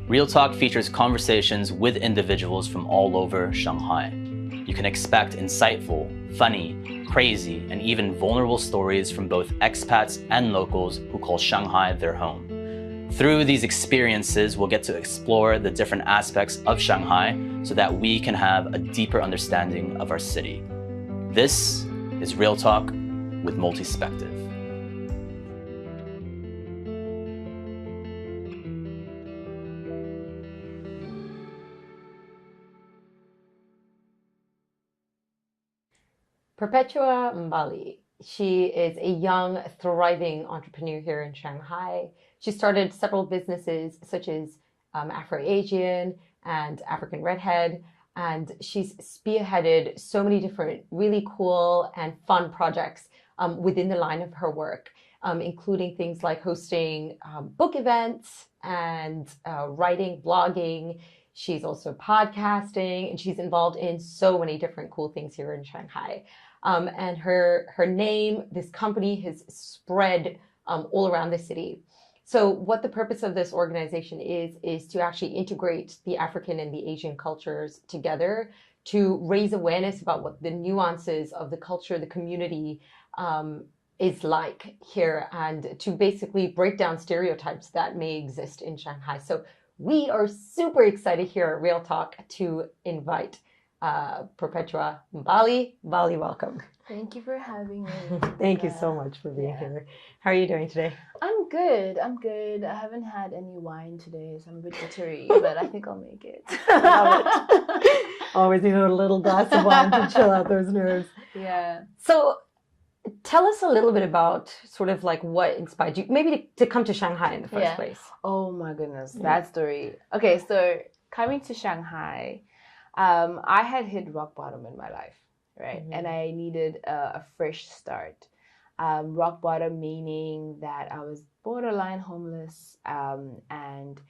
Real Talk features conversations with individuals from all over Shanghai. You can expect insightful, funny, crazy, and even vulnerable stories from both expats and locals who call Shanghai their home. Through these experiences, we'll get to explore the different aspects of Shanghai so that we can have a deeper understanding of our city. This is Real Talk with Multispective. Perpetua Mbali. She is a young, thriving entrepreneur here in Shanghai. She started several businesses such as Afro Asian and AfricanRedHead, and she's spearheaded so many different really cool and fun projects within the line of her work, including things like hosting book events and writing, blogging. She's also podcasting, and she's involved in so many different cool things here in Shanghai. And her name, this company has spread all around the city. So what the purpose of this organization is to actually integrate the African and the Asian cultures together to raise awareness about what the nuances of the culture, the community is like here, and to basically break down stereotypes that may exist in Shanghai. So we are super excited here at Real Talk to invite Perpetua Mbali. Mbali, welcome. Thank you for having me. Thank you so much for being here. How are you doing today? I'm good. I haven't had any wine today, so I'm a bit jittery, but I think I'll make it. Love it. Always need a little glass of wine to chill out those nerves. Yeah. So tell us a little bit about sort of like what inspired you, maybe to come to Shanghai in the first place. Oh my goodness, that story. Okay, so coming to Shanghai, I had hit rock bottom in my life, right? Mm-hmm. And I needed a fresh start. Rock bottom meaning that I was borderline homeless, and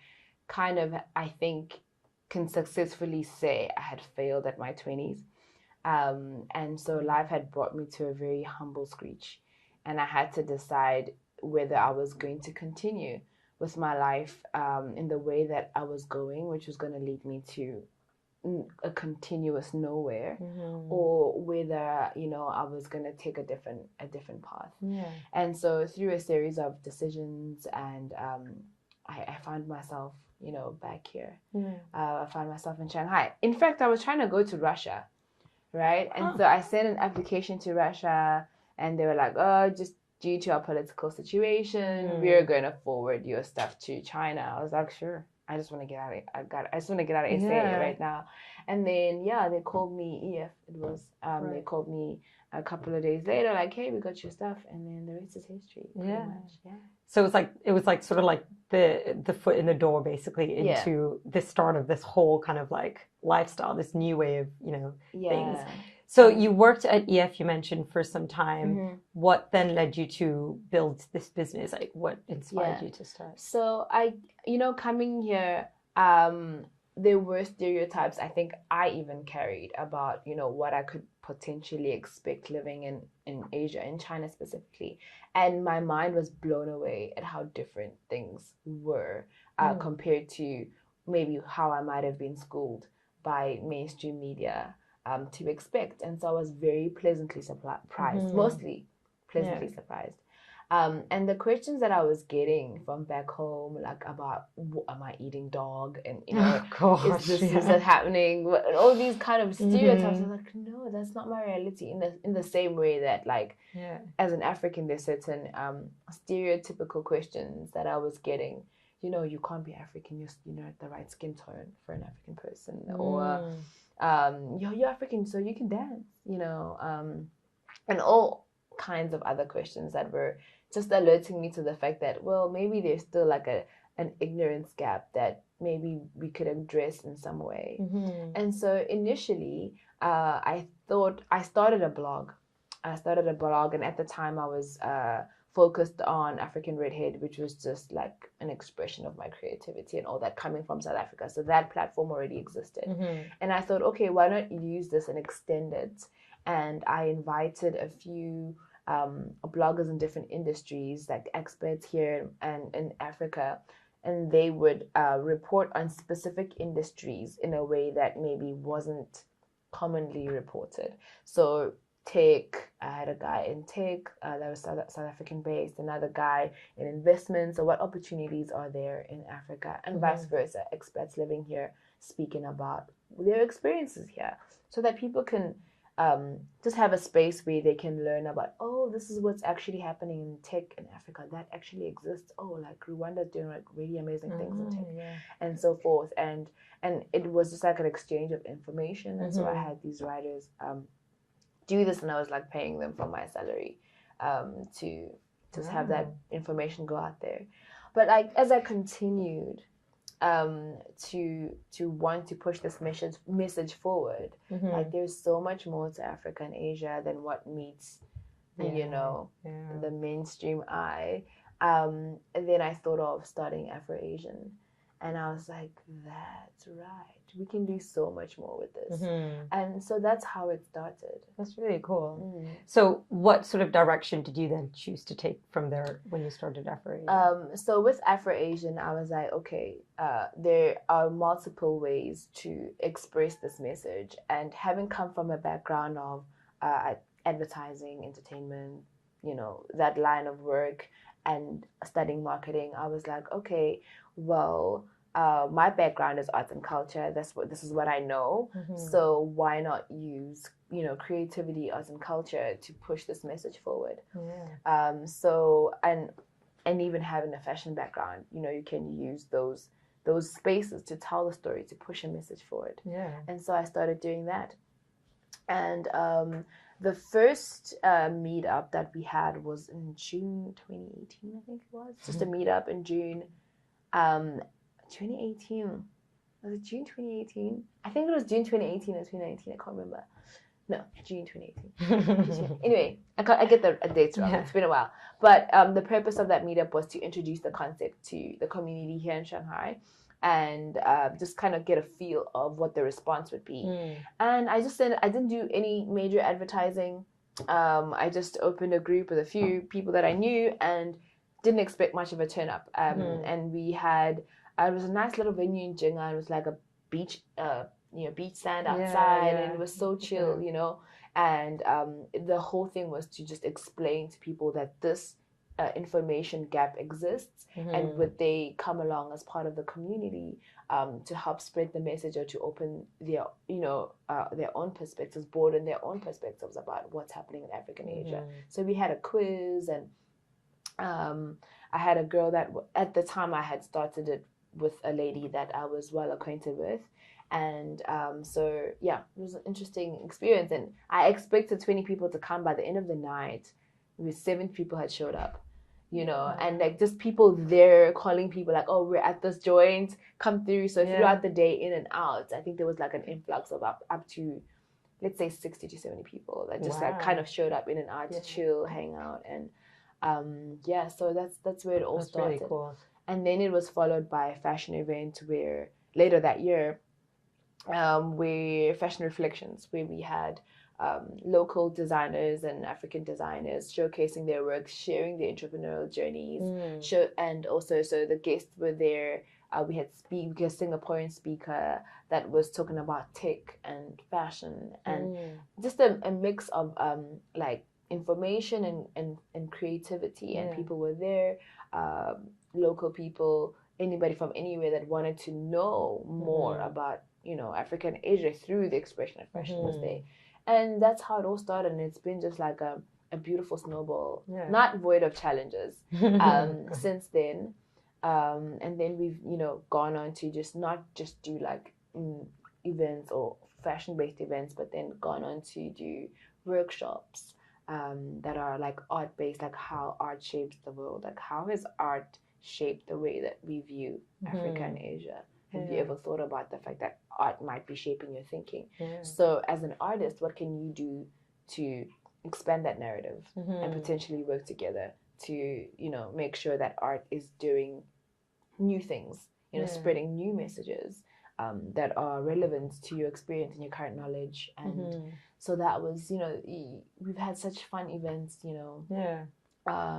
kind of, I think, can successfully say I had failed at my 20s. And so life had brought me to a very humble screech, and I had to decide whether I was going to continue with my life in the way that I was going, which was going to lead me to a continuous nowhere, mm-hmm. or whether I was going to take a different path. Yeah. And so through a series of decisions, and I found myself back here. I found myself in Shanghai. In fact, I was trying to go to Russia, right? And so I sent an application to Russia, and they were like, oh, just due to our political situation, we're going to forward your stuff to China. I was like, sure. I just want to get out of I just want to get out of SA right now. And then they called me EF. It was right. They called me a couple of days later, like, hey, we got your stuff, and then the rest is history. Pretty much. Yeah. So it was like sort of like the foot in the door basically into the start of this whole kind of like lifestyle, this new way of things. So you worked at EF, you mentioned, for some time. Mm-hmm. What then led you to build this business? Like, what inspired you to start? So I, coming here, there were stereotypes I think I even carried about, what I could potentially expect living in Asia, in China specifically. And my mind was blown away at how different things were compared to maybe how I might have been schooled by mainstream media to expect. And so I was very pleasantly surprised, mostly pleasantly surprised. And the questions that I was getting from back home, like about, am I eating dog? And, is this happening? All these kind of stereotypes. I was like, no, that's not my reality. In the same way that, like, as an African, there's certain stereotypical questions that I was getting. You can't be African. You're not the right skin tone for an African person. Or you're African, so you can dance, and all kinds of other questions that were just alerting me to the fact that, well, maybe there's still like an ignorance gap that maybe we could address in some way. Mm-hmm. And so initially, I thought I started a blog. And at the time I was focused on AfricanRedHead, which was just like an expression of my creativity and all that coming from South Africa. So that platform already existed. Mm-hmm. And I thought, okay, why not use this and extend it? And I invited a few bloggers in different industries, like experts here and in Africa, and they would report on specific industries in a way that maybe wasn't commonly reported. So tech, I had a guy in tech that was South African based, another guy in investments, or what opportunities are there in Africa, and vice versa, expats living here speaking about their experiences here, so that people can just have a space where they can learn about, oh, this is what's actually happening in tech in Africa, that actually exists. Oh, like Rwanda's doing like really amazing things in tech, and so forth. And it was just like an exchange of information. And so I had these writers do this, and I was like paying them from my salary to just have that information go out there. But like as I continued to want to push this message forward, like there's so much more to Africa and Asia than what meets the mainstream eye. And then I thought of starting Afro Asian, and I was like, that's right, we can do so much more with this. And so that's how it started. That's really cool. So what sort of direction did you then choose to take from there when you started Afro Asian? So with Afro Asian, I was like, okay, there are multiple ways to express this message. And having come from a background of advertising, entertainment, that line of work, and studying marketing, I was like, okay, well, my background is arts and culture. This is what I know. So why not use creativity, arts and culture to push this message forward? So and even having a fashion background, you can use those spaces to tell the story, to push a message forward. And so I started doing that. And the first meetup that we had was in June 2018, I think it was. Just a meetup in June 2018. Was it June 2018? I think it was June 2018 or 2019. I can't remember. No, June 2018. Anyway, I get the dates wrong. It's been a while. But the purpose of that meetup was to introduce the concept to the community here in Shanghai, and just kind of get a feel of what the response would be. And I just said I didn't do any major advertising. I just opened a group with a few people that I knew and didn't expect much of a turn up. And we had, it was a nice little venue in Shanghai. It was like a beach, beach sand outside, and it was so chill, And the whole thing was to just explain to people that this information gap exists, and would they come along as part of the community to help spread the message, or to open their own perspectives, broaden their own perspectives about what's happening in African Asia. So we had a quiz, and I had a girl that at the time I had started it with a lady that I was well acquainted with. And so yeah, it was an interesting experience, and I expected 20 people to come. By the end of the night, 7 people had showed up, and like just people there calling people like, oh, we're at this joint, come through. So throughout the day, in and out, I think there was like an influx of up to, let's say, 60 to 70 people that just like kind of showed up in and out to chill, hang out. And so that's where it all started. Really cool. And then it was followed by a fashion event where later that year, where fashion reflections, where we had local designers and African designers showcasing their work, sharing their entrepreneurial journeys. And also, so the guests were there. We had a Singaporean speaker that was talking about tech and fashion, and just a mix of like information and creativity. And people were there, local people, anybody from anywhere that wanted to know more about African Asia through the expression of fashion was there. And that's how it all started, and it's been just like a beautiful snowball, not void of challenges since then. And then we've gone on to not just do like events or fashion-based events, but then gone on to do workshops that are like art-based, like how art shapes the world, like how has art shaped the way that we view Africa and Asia. Have you ever thought about the fact that art might be shaping your thinking? So as an artist, what can you do to expand that narrative and potentially work together to, make sure that art is doing new things, spreading new messages that are relevant to your experience and your current knowledge. And so that was, we've had such fun events,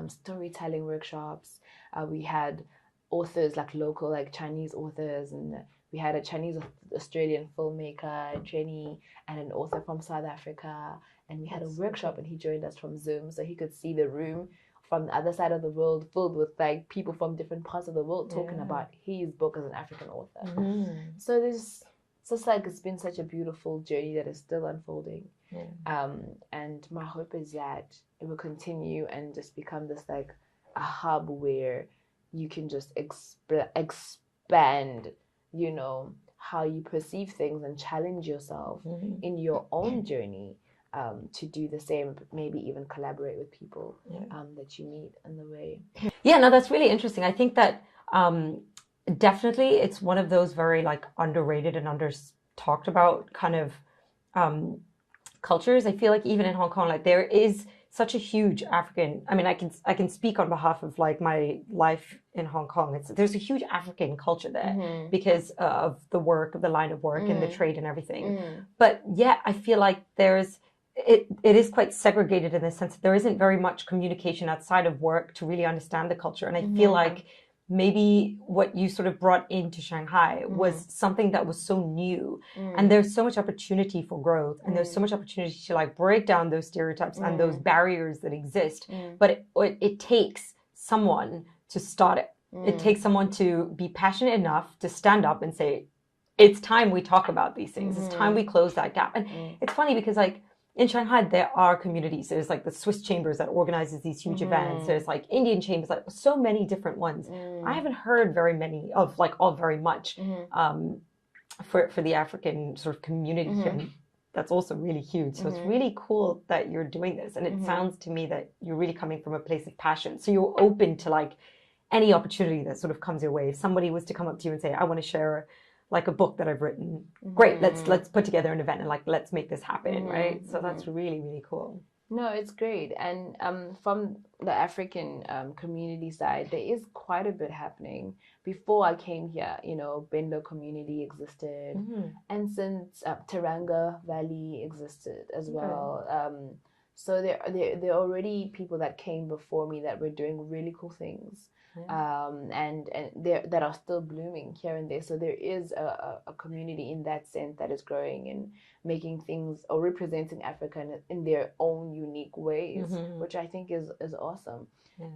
storytelling workshops. We had authors, like local, like Chinese authors, and we had a Chinese Australian filmmaker, Jenny, and an author from South Africa, and we had a workshop, and he joined us from Zoom, so he could see the room from the other side of the world filled with like people from different parts of the world talking about his book as an African author. So there's just like, it's been such a beautiful journey that is still unfolding. And my hope is that it will continue and just become this like a hub where you can just expand, you know, how you perceive things and challenge yourself in your own journey. To do the same, maybe even collaborate with people that you meet in the way. Yeah, no, that's really interesting. I think that definitely it's one of those very like underrated and talked about kind of cultures. I feel like even in Hong Kong, like there is such a huge African. I mean, I can speak on behalf of like my life in Hong Kong. There's a huge African culture there because of the work, of the line of work, and the trade and everything. But yeah, I feel like it is quite segregated in the sense that there isn't very much communication outside of work to really understand the culture. And I feel like maybe what you sort of brought into Shanghai was something that was so new. And there's so much opportunity for growth, and there's so much opportunity to like break down those stereotypes and those barriers that exist. But it takes someone to start it. It takes someone to be passionate enough to stand up and say, it's time we talk about these things. It's time we close that gap. And it's funny because like, in Shanghai, there are communities. There's like the Swiss Chambers that organizes these huge events. There's like Indian Chambers, like so many different ones. I haven't heard very many of like all very much for the African sort of community. And that's also really huge. So it's really cool that you're doing this. And it sounds to me that you're really coming from a place of passion. So you're open to like any opportunity that sort of comes your way. If somebody was to come up to you and say, I want to share like a book that I've written, great, let's put together an event and like let's make this happen, right? So that's really, really cool. No, it's great. And from the African community side, there is quite a bit happening. Before I came here, you know, Bendo community existed, and since Teranga Valley existed as well. So there are already people that came before me that were doing really cool things. And that are still blooming here and there. So there is a community in that sense that is growing and making things or representing Africa in their own unique ways, which I think is awesome.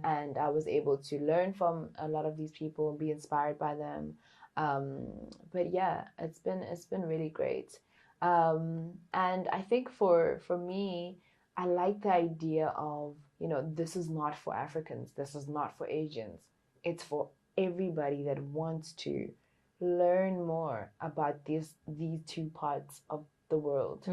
And I was able to learn from a lot of these people and be inspired by them. But yeah, it's been really great. And I think for me, I like the idea of, you know, this is not for Africans, this is not for Asians. It's for everybody that wants to learn more about these two parts of the world.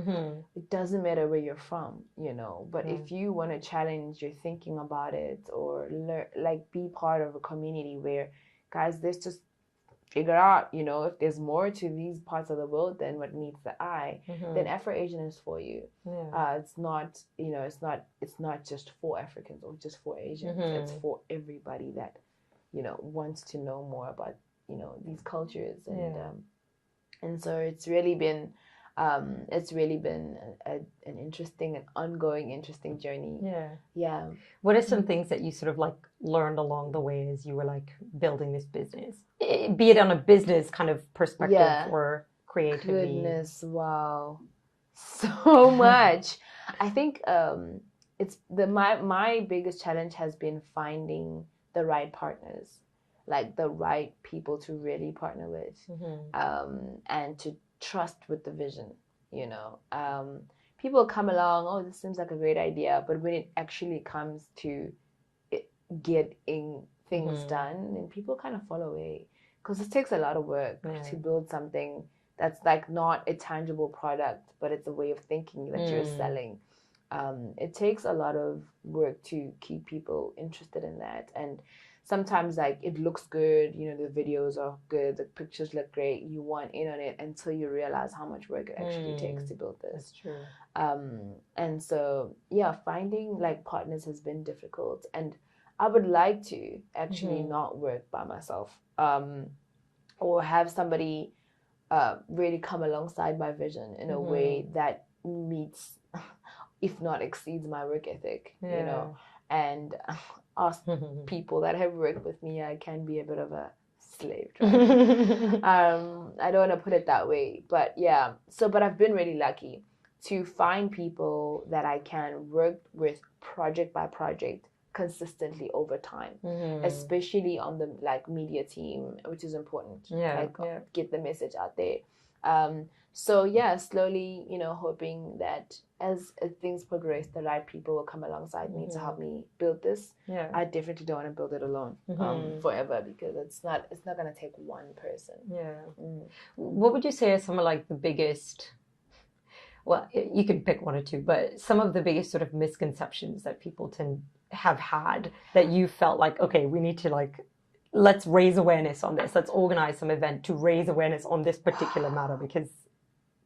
It doesn't matter where you're from, you know, but if you want to challenge your thinking about it or like be part of a community where, guys, let's just figure out, you know, if there's more to these parts of the world than what meets the eye, then Afro Asian is for you. It's not, you know, it's not just for Africans or just for Asians. It's for everybody that, you know, wants to know more about, you know, these cultures. And so it's really been an interesting and ongoing interesting journey. What are some things that you sort of like learned along the way as you were like building this business, be it on a business kind of perspective or creativity? Goodness, wow, so much. I think it's my biggest challenge has been finding the right partners, like the right people to really partner with, and to trust with the vision, you know. People come along, oh, this seems like a great idea, but when it actually comes to getting things done, then people kind of fall away, because it takes a lot of work to build something that's like not a tangible product, but it's a way of thinking that you're selling. It takes a lot of work to keep people interested in that. And sometimes like it looks good, you know, the videos are good, the pictures look great, you want in on it until you realize how much work it actually takes to build this. That's true. And so yeah, finding like partners has been difficult, and I would like to actually not work by myself, or have somebody really come alongside my vision in a way that meets, if not exceeds, my work ethic, you know. And ask people that have worked with me, I can be a bit of a slave driver. I don't want to put it that way, but yeah. But I've been really lucky to find people that I can work with project by project consistently over time, especially on the media team, which is important. Get the message out there. Slowly, hoping that as things progress, the right people will come alongside me to help me build this. I definitely don't want to build it alone forever, because it's not going to take one person. What would you say are some of the biggest, well, you could pick one or two, but some of the biggest sort of misconceptions that people have had that you felt okay, we need to let's raise awareness on this. Let's organize some event to raise awareness on this particular matter, because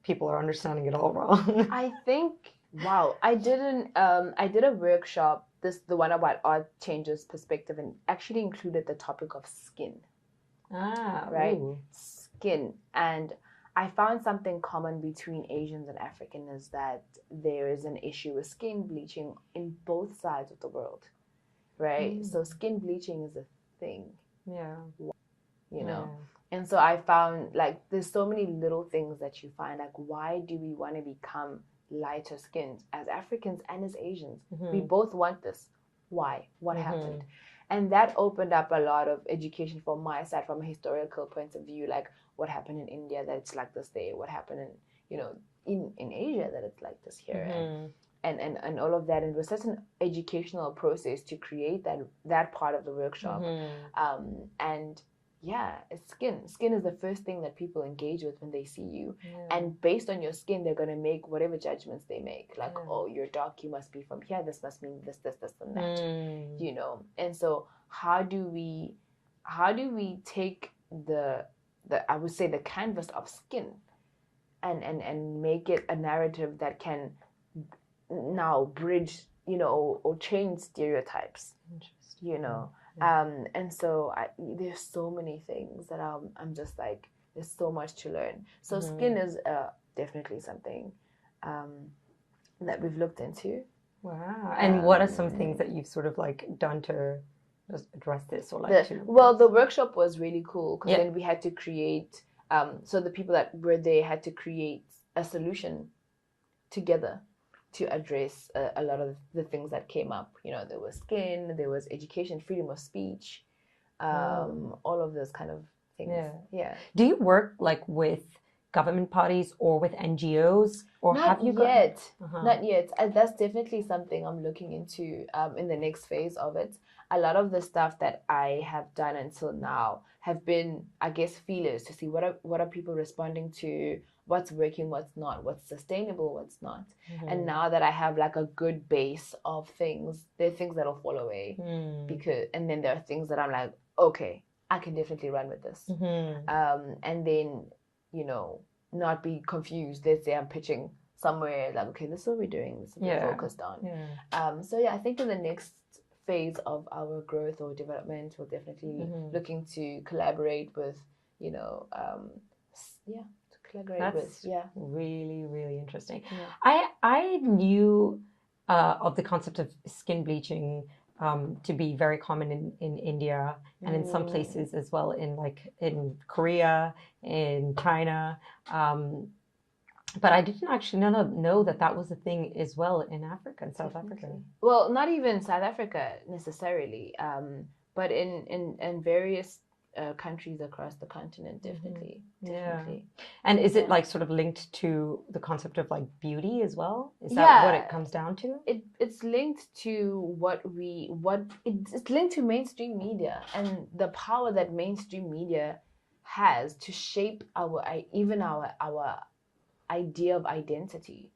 people are understanding it all wrong. I think, I did a workshop, the one about art changes perspective, and actually included the topic of skin. Right? Ooh. Skin. And I found something common between Asians and Africans is that there is an issue with skin bleaching in both sides of the world, right? So skin bleaching is a thing. And so I found there's so many little things that you find, why do we want to become lighter skinned as Africans and as Asians? We both want this. Why? What happened? And that opened up a lot of education from my side, from a historical point of view, what happened in India that it's like this there, what happened in Asia that it's like this here, and all of that. And it was such an educational process to create that part of the workshop. It's skin. Skin is the first thing that people engage with when they see you. And based on your skin, they're going to make whatever judgments they make. Oh, you're dark, you must be from here. This must mean this, and that, And so how do we take the I would say the canvas of skin and make it a narrative that can now bridge, or change stereotypes, and so there's so many things that I'm just there's so much to learn. So skin is definitely something that we've looked into. Wow. And what are some things that you've sort of done to just address this, or the workshop was really cool, because then we had to create so the people that were there had to create a solution together to address a lot of the things that came up. There was skin, there was education, freedom of speech, all of those kind of things. Do you work with government parties or with NGOs, or not have you yet? Not yet. That's definitely something I'm looking into in the next phase of it. A lot of the stuff that I have done until now have been, I guess, feelers to see what are people responding to, what's working, what's not, what's sustainable, what's not. And now that I have a good base of things, there are things that'll fall away, and then there are things that I'm okay, I can definitely run with this. And then, not be confused. Let's say I'm pitching somewhere, okay, this is what we're doing, this is what we're focused on. I think in the next phase of our growth or development, we're definitely looking to collaborate with, That's really, really interesting. I knew of the concept of skin bleaching to be very common in India and in some places as well, in Korea, in China. But I didn't actually know that was a thing as well in Africa, in South Africa. Well, not even South Africa necessarily, but in various countries across the continent, definitely. And is it sort of linked to the concept of beauty as well? Is that what it comes down to? It's linked to it's linked to mainstream media and the power that mainstream media has to shape our idea of identity.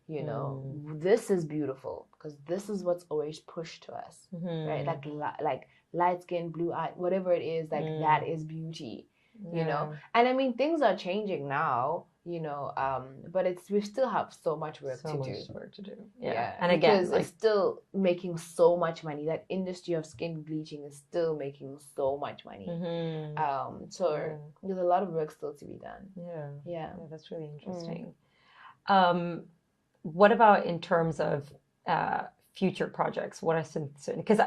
This is beautiful because this is what's always pushed to us, right? Like light skin, blue eye, whatever it is, that is beauty, and I mean things are changing now, but we still have so much work to do. And again, because it's still making so much money. That industry of skin bleaching is still making so much money. So there's a lot of work still to be done. Yeah, that's really interesting. What about in terms of future projects? What are some, because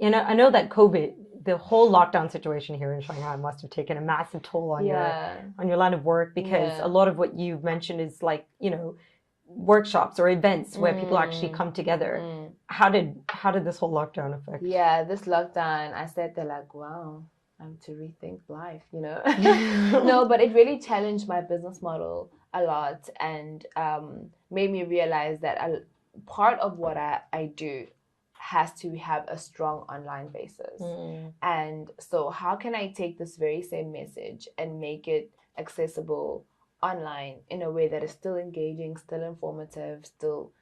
I know that COVID, the whole lockdown situation here in Shanghai must have taken a massive toll on your line of work, because a lot of what you've mentioned is like, workshops or events where people actually come together. How did this whole lockdown affect? Yeah, this lockdown, I said they're like, wow, I'm to rethink life, No, but it really challenged my business model a lot, and made me realize that part of what I do has to have a strong online basis. And so how can I take this very same message and make it accessible online in a way that is still engaging, still informative, still,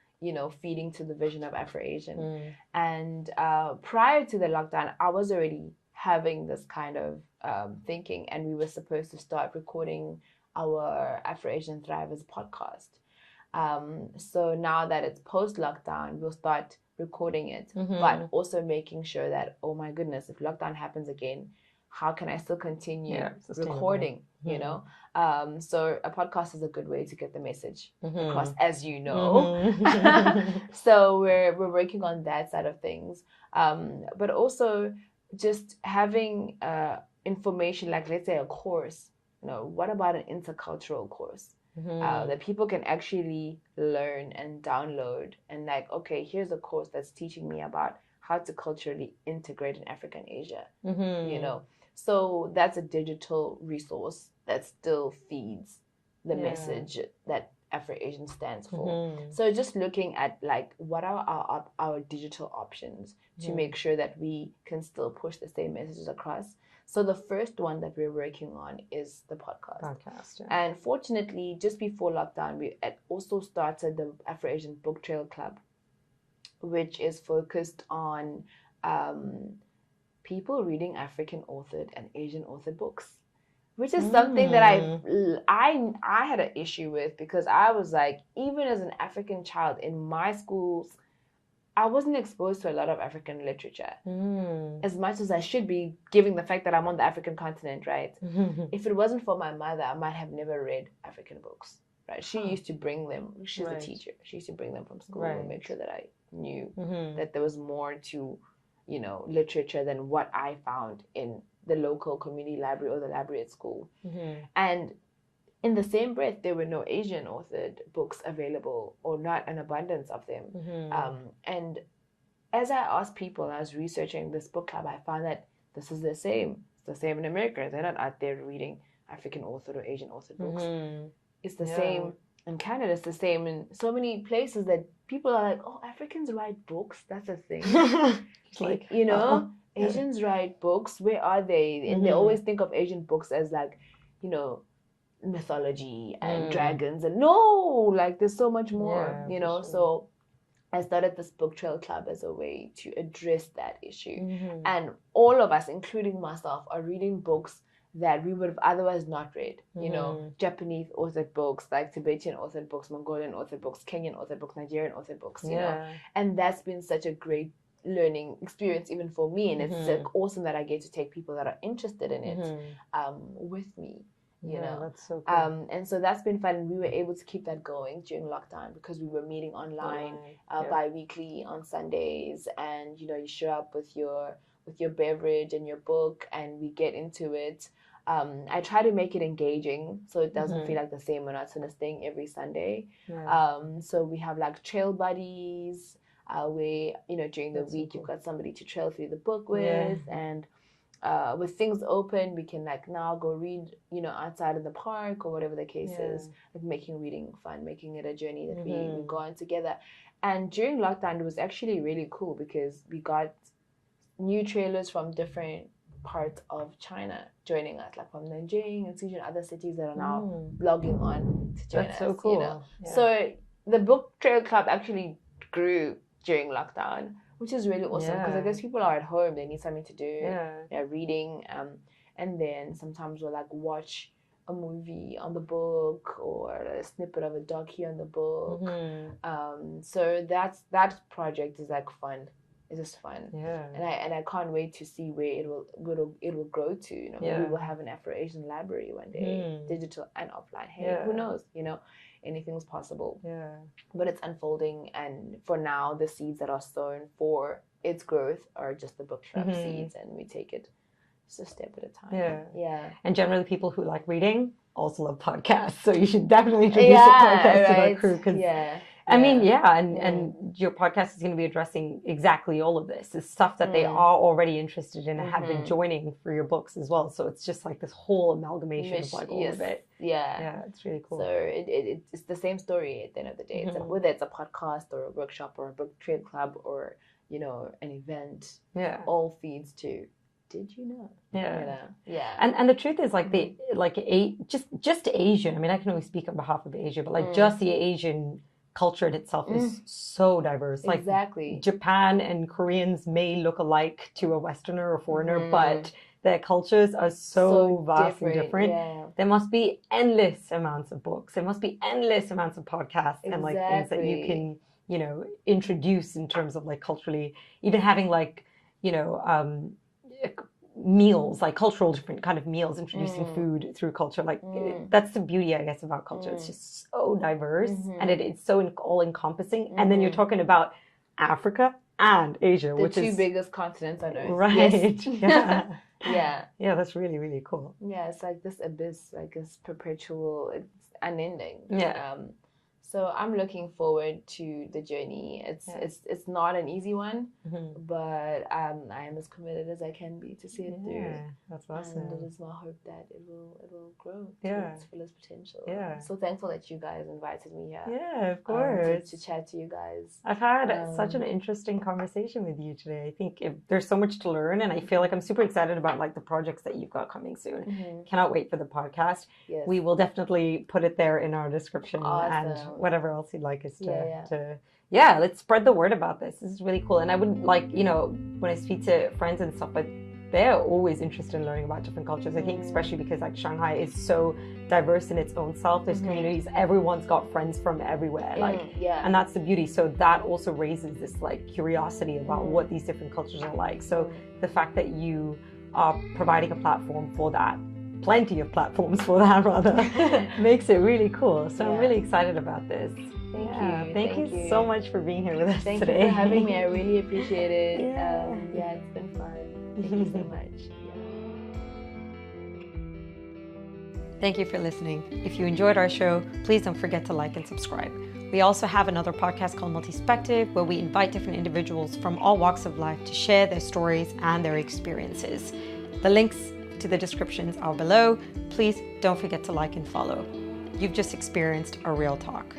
feeding to the vision of Afro-Asian. And prior to the lockdown, I was already having this kind of thinking, and we were supposed to start recording our Afro-Asian Thrive as a podcast. So now that it's post-lockdown, we'll start recording it, but also making sure that, oh my goodness, if lockdown happens again, how can I still continue recording, so a podcast is a good way to get the message across, as you know. So we're working on that side of things, but also just having information, like let's say a course, what about an intercultural course? That people can actually learn and download, and like, okay, here's a course that's teaching me about how to culturally integrate in African Asia, so that's a digital resource that still feeds the message that Afro-Asian stands for. So just looking at like, what are our digital options to make sure that we can still push the same messages across. So the first one that we're working on is the podcast. And fortunately, just before lockdown, we had also started the Afro-Asian Book Trail Club, which is focused on people reading African authored and Asian authored books, which is something that I had an issue with, because I was like, even as an African child in my schools, I wasn't exposed to a lot of African literature as much as I should be, given the fact that I'm on the African continent, right? If it wasn't for my mother, I might have never read African books, right? She used to bring them. She's a teacher. She used to bring them from school and make sure that I knew that there was more to, literature than what I found in the local community library or the library at school. And in the same breath, there were no Asian authored books available, or not an abundance of them. And as I asked people, I was researching this book club, I found that this is the same. It's the same in America. They're not out there reading African authored or Asian authored books. It's the same in Canada. It's the same in so many places that people are like, oh, Africans write books? That's a thing. Like, Asians write books. Where are they? And they always think of Asian books as like, mythology and dragons, and no, like there's so much more, So I started this book trail club as a way to address that issue. And all of us, including myself, are reading books that we would have otherwise not read, Japanese authored books, like Tibetan authored books, Mongolian authored books, Kenyan authored books, Nigerian authored books, and that's been such a great learning experience even for me, and it's like awesome that I get to take people that are interested in it with me. That's so cool. And so that's been fun. We were able to keep that going during lockdown, because we were meeting online bi-weekly on Sundays, and you show up with your beverage and your book, and we get into it. I try to make it engaging so it doesn't feel like the same monotonous thing every Sunday. So we have like trail buddies where during the week you've got somebody to trail through the book with, and with things open, we can like now go read, outside of the park or whatever the case is, like making reading fun, making it a journey that we go on together. And during lockdown, it was actually really cool because we got new trailers from different parts of China joining us, like from Nanjing and Suzhou and other cities that are now logging on to join us. That's so cool. So the book trail club actually grew during lockdown, which is really awesome, because I guess people are at home, they need something to do. They're reading, and then sometimes we'll like watch a movie on the book or a snippet of a docu on the book. So that project is like fun. It's just fun. And I can't wait to see where it will grow to. Maybe we'll have an Afro-Asian library one day, digital and offline. Hey, who knows? Anything's possible. But it's unfolding, and for now, the seeds that are sown for its growth are just the book club Mm-hmm. seeds, and we take it just a step at a time. Yeah. Yeah. And generally people who like reading also love podcasts. So you should definitely introduce a Yeah, podcast to that right. crew. Cause Yeah. I mean, Yeah. and your podcast is going to be addressing exactly all of this. The stuff that they are already interested in and have been joining for your books as well. So it's just like this whole amalgamation of like all Yes. of it. Yeah. Yeah, it's really cool. So it's the same story at the end of the day. It's whether it's a podcast or a workshop or a book trade club or, you know, an event, Yeah. all feeds to, did you know? Yeah. You know? Yeah. And the truth is like just Asia. I mean, I can only speak on behalf of Asia, but like just the Asian culture in itself is so diverse. Like Exactly. Japan and Koreans may look alike to a Westerner or foreigner, but their cultures are so vastly different. Yeah. There must be endless amounts of books. There must be endless amounts of podcasts and like things that you can, you know, introduce in terms of like culturally, even having like, you know, meals, like cultural different kind of meals, introducing food through culture. Like that's the beauty, I guess, of our culture. It's just so diverse and it's so all encompassing. And then you're talking about Africa and Asia, The which two is biggest continents on Earth. right. Yes. Yeah. Yeah. Yeah, that's really, really cool. Yeah, it's like this abyss, like this perpetual, it's unending. Yeah. So I'm looking forward to the journey. It's not an easy one, but I am as committed as I can be to see it through. Yeah, that's awesome. And it is my hope that it will grow to its fullest potential. Yeah. I'm so thankful that you guys invited me here. Yeah, of course. To chat to you guys. I've had such an interesting conversation with you today. I think there's so much to learn, and I feel like I'm super excited about like the projects that you've got coming soon. Cannot wait for the podcast. Yes. We will definitely put it there in our description and Awesome. whatever else you'd like us to let's spread the word about this. This is really cool. And I would like, you know, when I speak to friends and stuff, like they're always interested in learning about different cultures. I think especially because like Shanghai is so diverse in its own self. There's communities, everyone's got friends from everywhere. And that's the beauty. So that also raises this like curiosity about what these different cultures are like. So the fact that you are providing a platform for that, plenty of platforms for that rather, makes it really cool. So I'm really excited about this. Thank you so much for being here with us today. Thank you for having me. I really appreciate it. It's been fun. Thank you so much. Thank you for listening. If you enjoyed our show, please don't forget to like and subscribe. We also have another podcast called Multispective, where we invite different individuals from all walks of life to share their stories and their experiences. The links to the descriptions are below. Please don't forget to like and follow. You've just experienced a real talk.